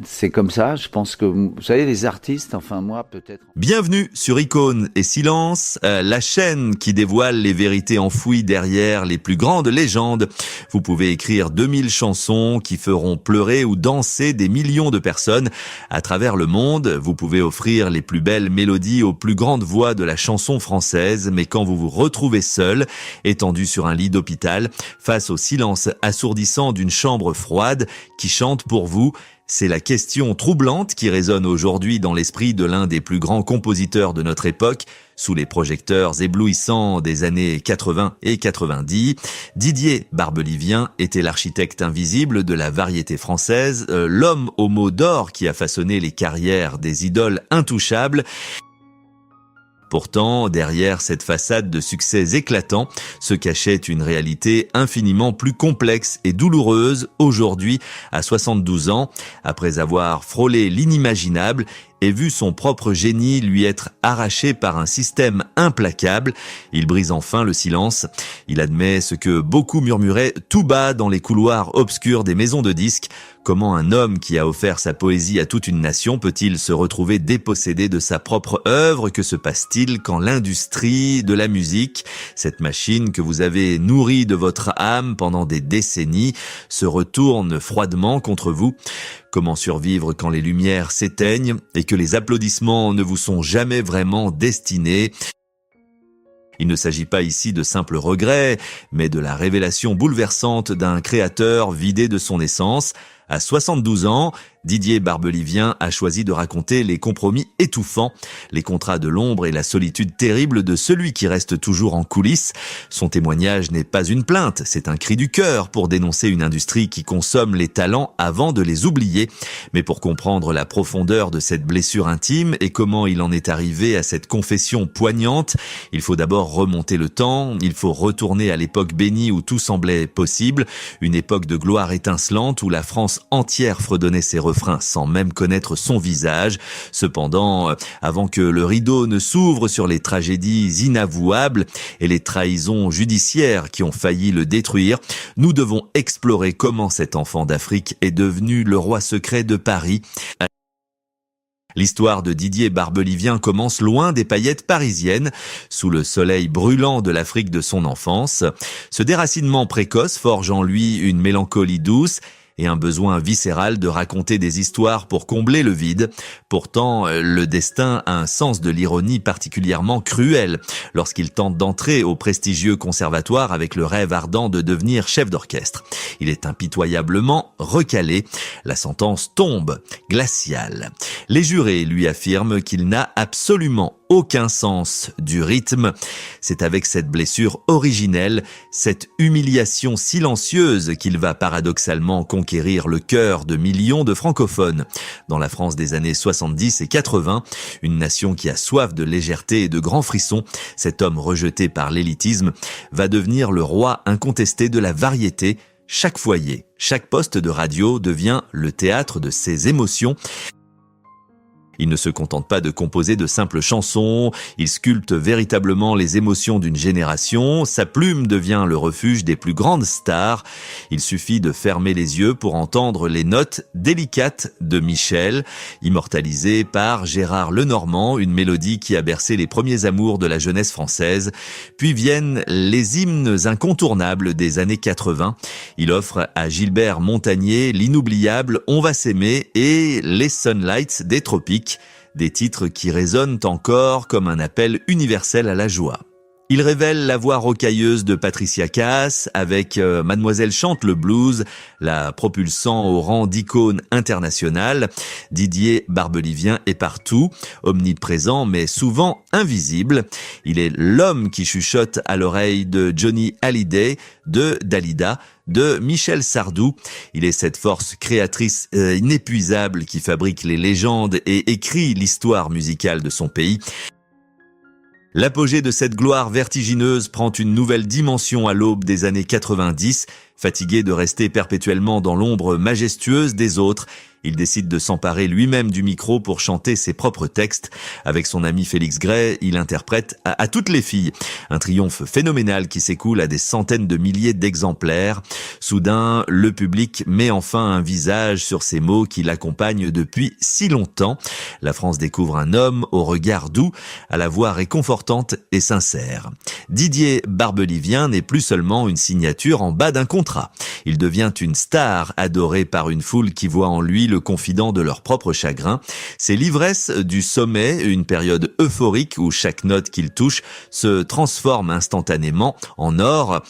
c'est comme ça. Je pense que, vous savez, les artistes, enfin moi peut-être. Bienvenue sur Icône et Silence, la chaîne qui dévoile les vérités enfouies derrière les plus grandes légendes. Vous pouvez écrire 2000 chansons qui feront pleurer ou danser des millions de personnes à travers le monde. Vous pouvez offrir les plus belles mélodies aux plus grandes voix de la chanson française, mais quand vous vous retrouvez seul, étendu sur un lit d'hôpital, face au silence assourdissant d'une chambre froide qui chante pour vous, c'est la question troublante qui résonne aujourd'hui dans l'esprit de l'un des plus grands compositeurs de notre époque, sous les projecteurs éblouissants des années 80 et 90. Didier Barbelivien était l'architecte invisible de la variété française, l'homme au mot d'or qui a façonné les carrières des idoles intouchables. Pourtant, derrière cette façade de succès éclatant, se cachait une réalité infiniment plus complexe et douloureuse aujourd'hui, à 72 ans, après avoir frôlé l'inimaginable et vu son propre génie lui être arraché par un système implacable. Il brise enfin le silence. Il admet ce que beaucoup murmuraient tout bas dans les couloirs obscurs des maisons de disques. Comment un homme qui a offert sa poésie à toute une nation peut-il se retrouver dépossédé de sa propre œuvre? Que se passe-t-il quand l'industrie de la musique, cette machine que vous avez nourrie de votre âme pendant des décennies, se retourne froidement contre vous? Comment survivre quand les lumières s'éteignent et que les applaudissements ne vous sont jamais vraiment destinés? Il ne s'agit pas ici de simples regrets, mais de la révélation bouleversante d'un créateur vidé de son essence. À 72 ans, Didier Barbelivien a choisi de raconter les compromis étouffants, les contrats de l'ombre et la solitude terrible de celui qui reste toujours en coulisses. Son témoignage n'est pas une plainte, c'est un cri du cœur pour dénoncer une industrie qui consomme les talents avant de les oublier. Mais pour comprendre la profondeur de cette blessure intime et comment il en est arrivé à cette confession poignante, il faut d'abord remonter le temps, il faut retourner à l'époque bénie où tout semblait possible, une époque de gloire étincelante où la France entière fredonnait ses refrains sans même connaître son visage. Cependant, avant que le rideau ne s'ouvre sur les tragédies inavouables et les trahisons judiciaires qui ont failli le détruire, nous devons explorer comment cet enfant d'Afrique est devenu le roi secret de Paris. L'histoire de Didier Barbelivien commence loin des paillettes parisiennes, sous le soleil brûlant de l'Afrique de son enfance. Ce déracinement précoce forge en lui une mélancolie douce et un besoin viscéral de raconter des histoires pour combler le vide. Pourtant, le destin a un sens de l'ironie particulièrement cruel lorsqu'il tente d'entrer au prestigieux conservatoire avec le rêve ardent de devenir chef d'orchestre. Il est impitoyablement recalé. La sentence tombe, glaciale. Les jurés lui affirment qu'il n'a absolument aucun sens du rythme. C'est avec cette blessure originelle, cette humiliation silencieuse qu'il va paradoxalement conquérir le cœur de millions de francophones. Dans la France des années 70 et 80, une nation qui a soif de légèreté et de grands frissons, cet homme rejeté par l'élitisme va devenir le roi incontesté de la variété. Chaque foyer, chaque poste de radio devient le théâtre de ses émotions. Il ne se contente pas de composer de simples chansons, il sculpte véritablement les émotions d'une génération, sa plume devient le refuge des plus grandes stars. Il suffit de fermer les yeux pour entendre les notes délicates de Michel, immortalisées par Gérard Lenormand, une mélodie qui a bercé les premiers amours de la jeunesse française. Puis viennent les hymnes incontournables des années 80. Il offre à Gilbert Montagnier l'inoubliable On va s'aimer et les Sunlights des tropiques. Des titres qui résonnent encore comme un appel universel à la joie. Il révèle la voix rocailleuse de Patricia Cass avec Mademoiselle chante le blues, la propulsant au rang d'icône internationale. Didier Barbelivien est partout, omniprésent mais souvent invisible. Il est l'homme qui chuchote à l'oreille de Johnny Hallyday, de Dalida, de Michel Sardou. Il est cette force créatrice inépuisable qui fabrique les légendes et écrit l'histoire musicale de son pays. L'apogée de cette gloire vertigineuse prend une nouvelle dimension à l'aube des années 90. Fatigué de rester perpétuellement dans l'ombre majestueuse des autres, il décide de s'emparer lui-même du micro pour chanter ses propres textes. Avec son ami Félix Gray, il interprète à toutes les filles. Un triomphe phénoménal qui s'écoule à des centaines de milliers d'exemplaires. Soudain, le public met enfin un visage sur ces mots qui l'accompagnent depuis si longtemps. La France découvre un homme au regard doux, à la voix réconfortante et sincère. Didier Barbelivien n'est plus seulement une signature en bas d'un contrat. Il devient une star adorée par une foule qui voit en lui le confident de leur propre chagrin. C'est l'ivresse du sommet, une période euphorique où chaque note qu'il touche se transforme instantanément en or.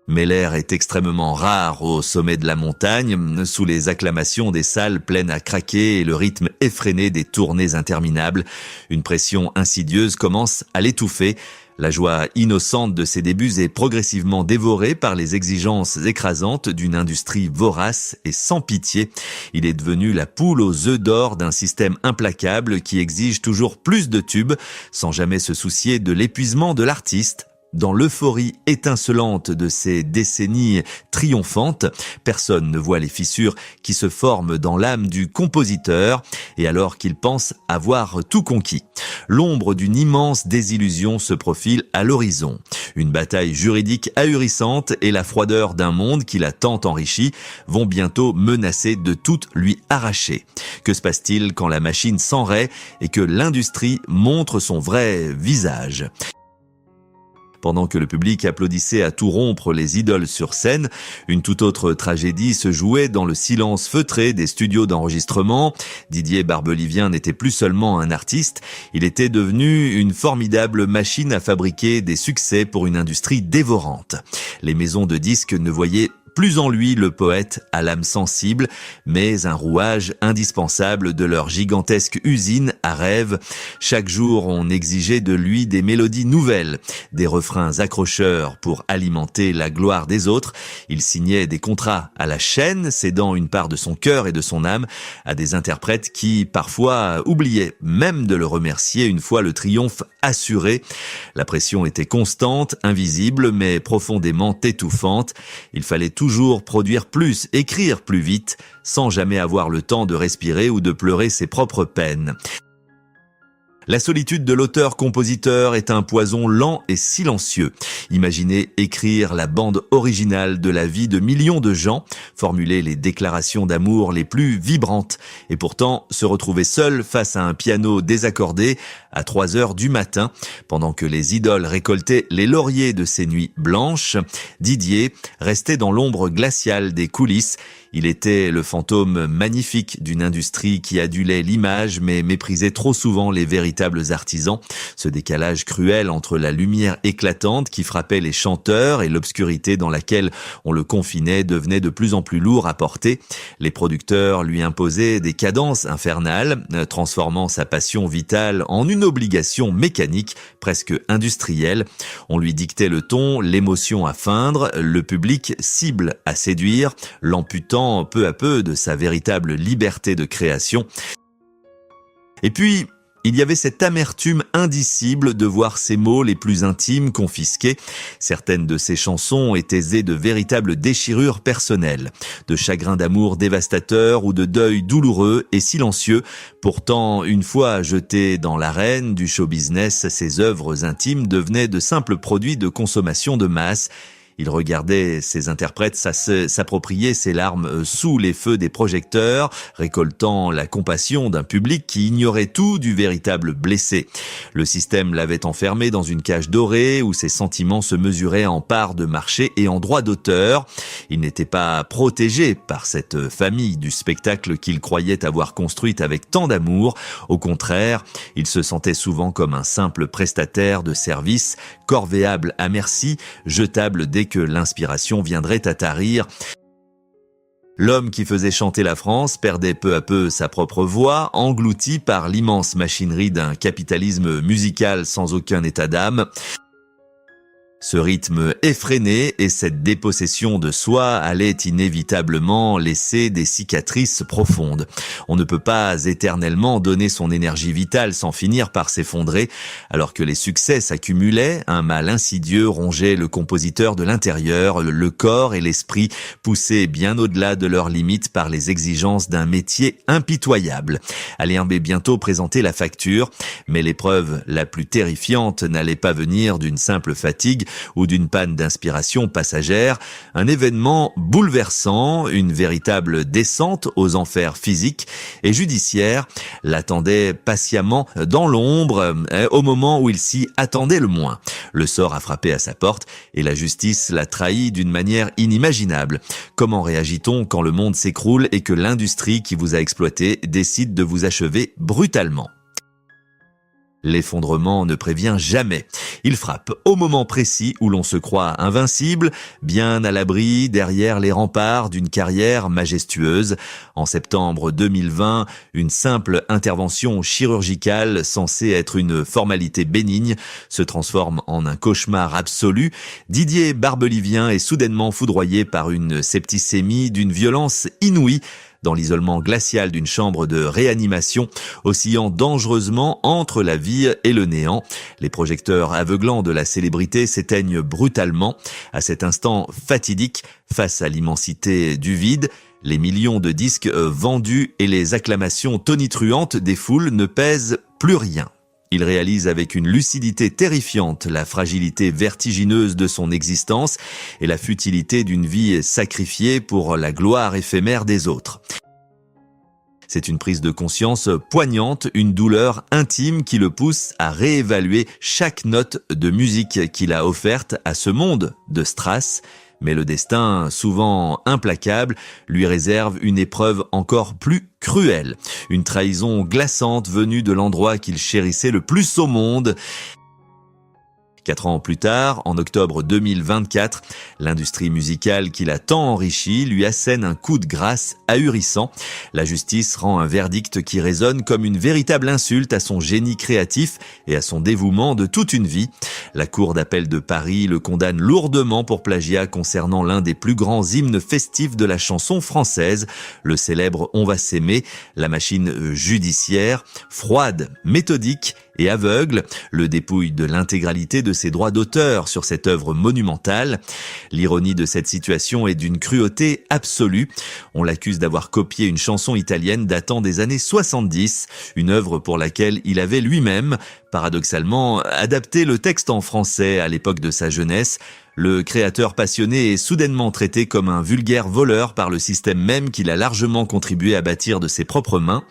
Mais l'air est extrêmement rare au sommet de la montagne, sous les acclamations des salles pleines à craquer et le rythme effréné des tournées interminables. Une pression insidieuse commence à l'étouffer. La joie innocente de ses débuts est progressivement dévorée par les exigences écrasantes d'une industrie vorace et sans pitié. Il est devenu la poule aux œufs d'or d'un système implacable qui exige toujours plus de tubes, sans jamais se soucier de l'épuisement de l'artiste. Dans l'euphorie étincelante de ces décennies triomphantes, personne ne voit les fissures qui se forment dans l'âme du compositeur, et alors qu'il pense avoir tout conquis. L'ombre d'une immense désillusion se profile à l'horizon. Une bataille juridique ahurissante et la froideur d'un monde qui l'a tant enrichi vont bientôt menacer de tout lui arracher. Que se passe-t-il quand la machine s'enraie et que l'industrie montre son vrai visage ? Pendant que le public applaudissait à tout rompre les idoles sur scène, une toute autre tragédie se jouait dans le silence feutré des studios d'enregistrement. Didier Barbelivien n'était plus seulement un artiste, il était devenu une formidable machine à fabriquer des succès pour une industrie dévorante. Les maisons de disques ne voyaient plus en lui le poète à l'âme sensible, mais un rouage indispensable de leur gigantesque usine à rêve. Chaque jour, on exigeait de lui des mélodies nouvelles, des refrains accrocheurs pour alimenter la gloire des autres. Il signait des contrats à la chaîne, cédant une part de son cœur et de son âme à des interprètes qui, parfois, oubliaient même de le remercier une fois le triomphe assuré. La pression était constante, invisible, mais profondément étouffante. Il fallait toujours produire plus, écrire plus vite, sans jamais avoir le temps de respirer ou de pleurer ses propres peines. La solitude de l'auteur-compositeur est un poison lent et silencieux. Imaginez écrire la bande originale de la vie de millions de gens, formuler les déclarations d'amour les plus vibrantes, et pourtant se retrouver seul face à un piano désaccordé à 3 heures du matin, pendant que les idoles récoltaient les lauriers de ces nuits blanches. Didier restait dans l'ombre glaciale des coulisses. Il était le fantôme magnifique d'une industrie qui adulait l'image mais méprisait trop souvent les véritables artisans. Ce décalage cruel entre la lumière éclatante qui frappait les chanteurs et l'obscurité dans laquelle on le confinait devenait de plus en plus lourd à porter. Les producteurs lui imposaient des cadences infernales, transformant sa passion vitale en une obligation mécanique, presque industrielle. On lui dictait le ton, l'émotion à feindre, le public cible à séduire, l'amputant peu à peu de sa véritable liberté de création. Et puis, il y avait cette amertume indicible de voir ses mots les plus intimes confisqués. Certaines de ses chansons étaient aisées de véritables déchirures personnelles, de chagrins d'amour dévastateurs ou de deuil douloureux et silencieux. Pourtant, une fois jetées dans l'arène du show business, ses œuvres intimes devenaient de simples produits de consommation de masse. Il regardait ses interprètes s'approprier ses larmes sous les feux des projecteurs, récoltant la compassion d'un public qui ignorait tout du véritable blessé. Le système l'avait enfermé dans une cage dorée où ses sentiments se mesuraient en parts de marché et en droits d'auteur. Il n'était pas protégé par cette famille du spectacle qu'il croyait avoir construite avec tant d'amour. Au contraire, il se sentait souvent comme un simple prestataire de service, corvéable à merci, jetable dès que l'inspiration viendrait à tarir. L'homme qui faisait chanter la France perdait peu à peu sa propre voix, englouti par l'immense machinerie d'un capitalisme musical sans aucun état d'âme. Ce rythme effréné et cette dépossession de soi allaient inévitablement laisser des cicatrices profondes. On ne peut pas éternellement donner son énergie vitale sans finir par s'effondrer. Alors que les succès s'accumulaient, un mal insidieux rongeait le compositeur de l'intérieur, le corps et l'esprit poussés bien au-delà de leurs limites par les exigences d'un métier impitoyable. Alain B bientôt présentait la facture, mais l'épreuve la plus terrifiante n'allait pas venir d'une simple fatigue ou d'une panne d'inspiration passagère. Un événement bouleversant, une véritable descente aux enfers physiques et judiciaires l'attendait patiemment dans l'ombre au moment où il s'y attendait le moins. Le sort a frappé à sa porte et la justice l'a trahi d'une manière inimaginable. Comment réagit-on quand le monde s'écroule et que l'industrie qui vous a exploité décide de vous achever brutalement ? L'effondrement ne prévient jamais. Il frappe au moment précis où l'on se croit invincible, bien à l'abri derrière les remparts d'une carrière majestueuse. En septembre 2020, une simple intervention chirurgicale censée être une formalité bénigne se transforme en un cauchemar absolu. Didier Barbelivien est soudainement foudroyé par une septicémie d'une violence inouïe, dans l'isolement glacial d'une chambre de réanimation, oscillant dangereusement entre la vie et le néant. Les projecteurs aveuglants de la célébrité s'éteignent brutalement. À cet instant fatidique, face à l'immensité du vide, les millions de disques vendus et les acclamations tonitruantes des foules ne pèsent plus rien. Il réalise avec une lucidité terrifiante la fragilité vertigineuse de son existence et la futilité d'une vie sacrifiée pour la gloire éphémère des autres. C'est une prise de conscience poignante, une douleur intime qui le pousse à réévaluer chaque note de musique qu'il a offerte à ce monde de Strass. Mais le destin, souvent implacable, lui réserve une épreuve encore plus cruelle. Une trahison glaçante venue de l'endroit qu'il chérissait le plus au monde. 4 ans plus tard, en octobre 2024, l'industrie musicale qu'il a tant enrichie lui assène un coup de grâce ahurissant. La justice rend un verdict qui résonne comme une véritable insulte à son génie créatif et à son dévouement de toute une vie. La Cour d'appel de Paris le condamne lourdement pour plagiat concernant l'un des plus grands hymnes festifs de la chanson française, le célèbre On va s'aimer. La machine judiciaire, froide, méthodique et aveugle, le dépouille de l'intégralité de ses droits d'auteur sur cette œuvre monumentale. L'ironie de cette situation est d'une cruauté absolue. On l'accuse d'avoir copié une chanson italienne datant des années 70, une œuvre pour laquelle il avait lui-même, paradoxalement, adapté le texte en français à l'époque de sa jeunesse. Le créateur passionné est soudainement traité comme un vulgaire voleur par le système même qu'il a largement contribué à bâtir de ses propres mains.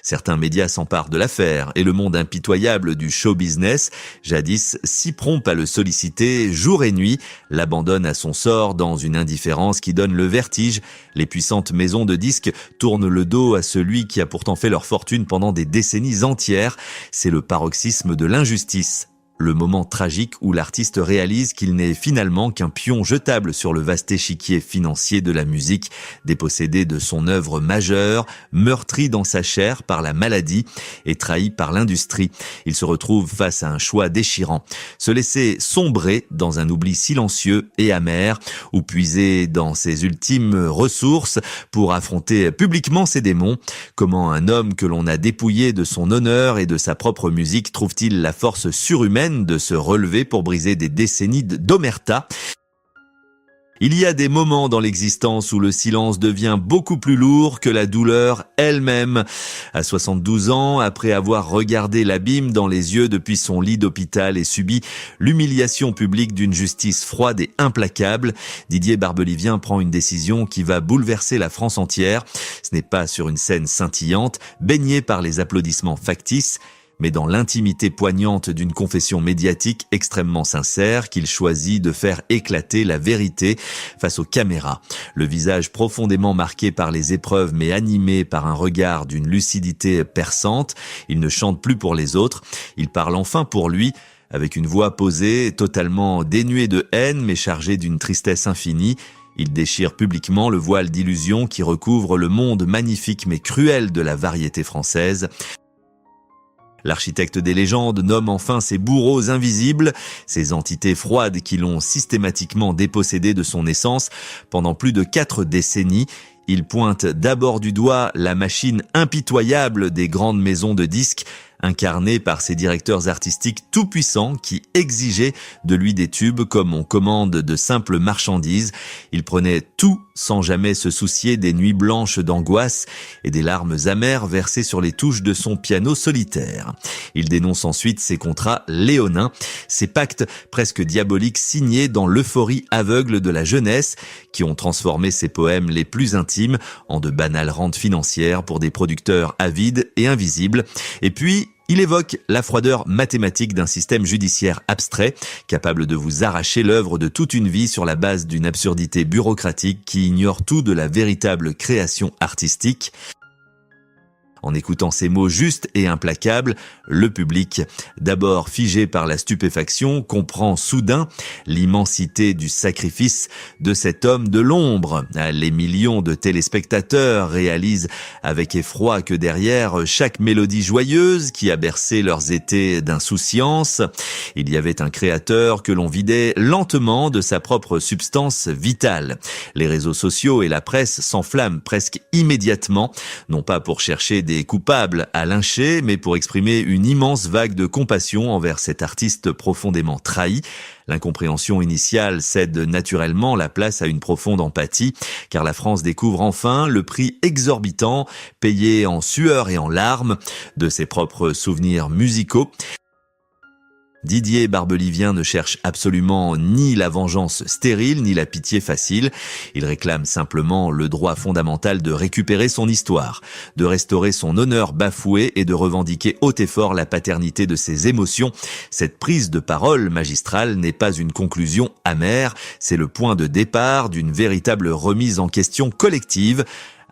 Certains médias s'emparent de l'affaire et le monde impitoyable du show business, jadis si prompt à le solliciter jour et nuit, l'abandonne à son sort dans une indifférence qui donne le vertige. Les puissantes maisons de disques tournent le dos à celui qui a pourtant fait leur fortune pendant des décennies entières. C'est le paroxysme de l'injustice. Le moment tragique où l'artiste réalise qu'il n'est finalement qu'un pion jetable sur le vaste échiquier financier de la musique, dépossédé de son œuvre majeure, meurtri dans sa chair par la maladie et trahi par l'industrie. Il se retrouve face à un choix déchirant. Se laisser sombrer dans un oubli silencieux et amer, ou puiser dans ses ultimes ressources pour affronter publiquement ses démons. Comment un homme que l'on a dépouillé de son honneur et de sa propre musique trouve-t-il la force surhumaine de se relever pour briser des décennies d'omerta? Il y a des moments dans l'existence où le silence devient beaucoup plus lourd que la douleur elle-même. À 72 ans, après avoir regardé l'abîme dans les yeux depuis son lit d'hôpital et subi l'humiliation publique d'une justice froide et implacable, Didier Barbelivien prend une décision qui va bouleverser la France entière. Ce n'est pas sur une scène scintillante, baignée par les applaudissements factices, mais dans l'intimité poignante d'une confession médiatique extrêmement sincère qu'il choisit de faire éclater la vérité face aux caméras. Le visage profondément marqué par les épreuves mais animé par un regard d'une lucidité perçante, il ne chante plus pour les autres, il parle enfin pour lui, avec une voix posée, totalement dénuée de haine mais chargée d'une tristesse infinie. Il déchire publiquement le voile d'illusion qui recouvre le monde magnifique mais cruel de la variété française. L'architecte des légendes nomme enfin ces bourreaux invisibles, ces entités froides qui l'ont systématiquement dépossédé de son essence pendant plus de 4 décennies. Il pointe d'abord du doigt la machine impitoyable des grandes maisons de disques, incarnée par ces directeurs artistiques tout-puissants qui exigeaient de lui des tubes comme on commande de simples marchandises. Il prenait tout sans jamais se soucier des nuits blanches d'angoisse et des larmes amères versées sur les touches de son piano solitaire. Il dénonce ensuite ses contrats léonins, ces pactes presque diaboliques signés dans l'euphorie aveugle de la jeunesse qui ont transformé ses poèmes les plus intimes en de banales rentes financières pour des producteurs avides et invisibles. Et puis, il évoque la froideur mathématique d'un système judiciaire abstrait, capable de vous arracher l'œuvre de toute une vie sur la base d'une absurdité bureaucratique qui ignore tout de la véritable création artistique. En écoutant ces mots justes et implacables, le public, d'abord figé par la stupéfaction, comprend soudain l'immensité du sacrifice de cet homme de l'ombre. Les millions de téléspectateurs réalisent avec effroi que derrière chaque mélodie joyeuse qui a bercé leurs étés d'insouciance, il y avait un créateur que l'on vidait lentement de sa propre substance vitale. Les réseaux sociaux et la presse s'enflamment presque immédiatement, non pas pour chercher des coupables à lyncher, mais pour exprimer une immense vague de compassion envers cet artiste profondément trahi. L'incompréhension initiale cède naturellement la place à une profonde empathie, car la France découvre enfin le prix exorbitant, payé en sueur et en larmes, de ses propres souvenirs musicaux. Didier Barbelivien ne cherche absolument ni la vengeance stérile, ni la pitié facile. Il réclame simplement le droit fondamental de récupérer son histoire, de restaurer son honneur bafoué et de revendiquer haut et fort la paternité de ses émotions. Cette prise de parole magistrale n'est pas une conclusion amère, c'est le point de départ d'une véritable remise en question collective.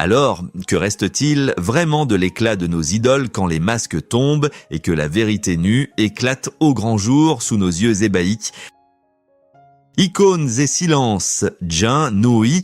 Alors, que reste-t-il vraiment de l'éclat de nos idoles quand les masques tombent et que la vérité nue éclate au grand jour sous nos yeux ébahis ? Icônes et silences, Jin, Noï,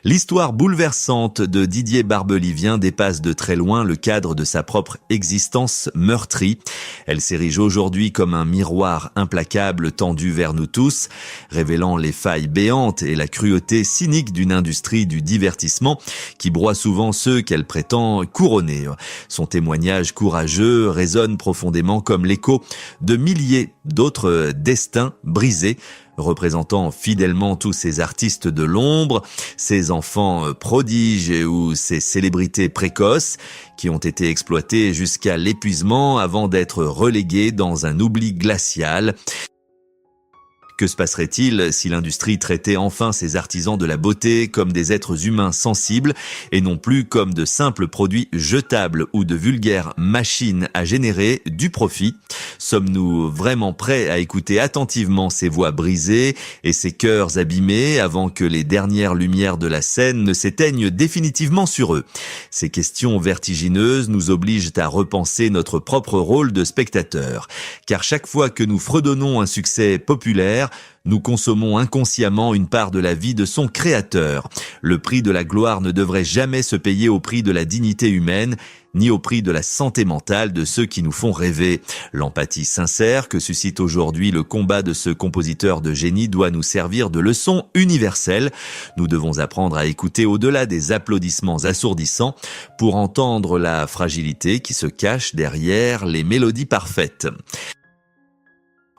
l'histoire bouleversante de Didier Barbelivien dépasse de très loin le cadre de sa propre existence meurtrie. Elle s'érige aujourd'hui comme un miroir implacable tendu vers nous tous, révélant les failles béantes et la cruauté cynique d'une industrie du divertissement qui broie souvent ceux qu'elle prétend couronner. Son témoignage courageux résonne profondément comme l'écho de milliers d'autres destins brisés, représentant fidèlement tous ces artistes de l'ombre, ces enfants prodiges ou ces célébrités précoces qui ont été exploités jusqu'à l'épuisement avant d'être relégués dans un oubli glacial. Que se passerait-il si l'industrie traitait enfin ces artisans de la beauté comme des êtres humains sensibles et non plus comme de simples produits jetables ou de vulgaires machines à générer du profit ? Sommes-nous vraiment prêts à écouter attentivement ces voix brisées et ces cœurs abîmés avant que les dernières lumières de la scène ne s'éteignent définitivement sur eux ? Ces questions vertigineuses nous obligent à repenser notre propre rôle de spectateur. Car chaque fois que nous fredonnons un succès populaire, nous consommons inconsciemment une part de la vie de son créateur. Le prix de la gloire ne devrait jamais se payer au prix de la dignité humaine, ni au prix de la santé mentale de ceux qui nous font rêver. L'empathie sincère que suscite aujourd'hui le combat de ce compositeur de génie doit nous servir de leçon universelle. Nous devons apprendre à écouter au-delà des applaudissements assourdissants pour entendre la fragilité qui se cache derrière les mélodies parfaites.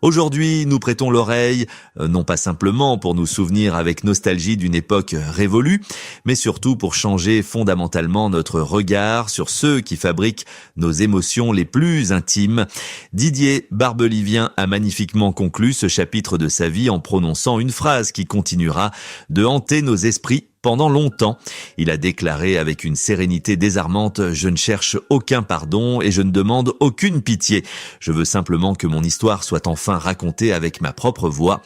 Aujourd'hui, nous prêtons l'oreille, non pas simplement pour nous souvenir avec nostalgie d'une époque révolue, mais surtout pour changer fondamentalement notre regard sur ceux qui fabriquent nos émotions les plus intimes. Didier Barbelivien a magnifiquement conclu ce chapitre de sa vie en prononçant une phrase qui continuera de hanter nos esprits pendant longtemps. Il a déclaré avec une sérénité désarmante « Je ne cherche aucun pardon et je ne demande aucune pitié. Je veux simplement que mon histoire soit enfin racontée avec ma propre voix. »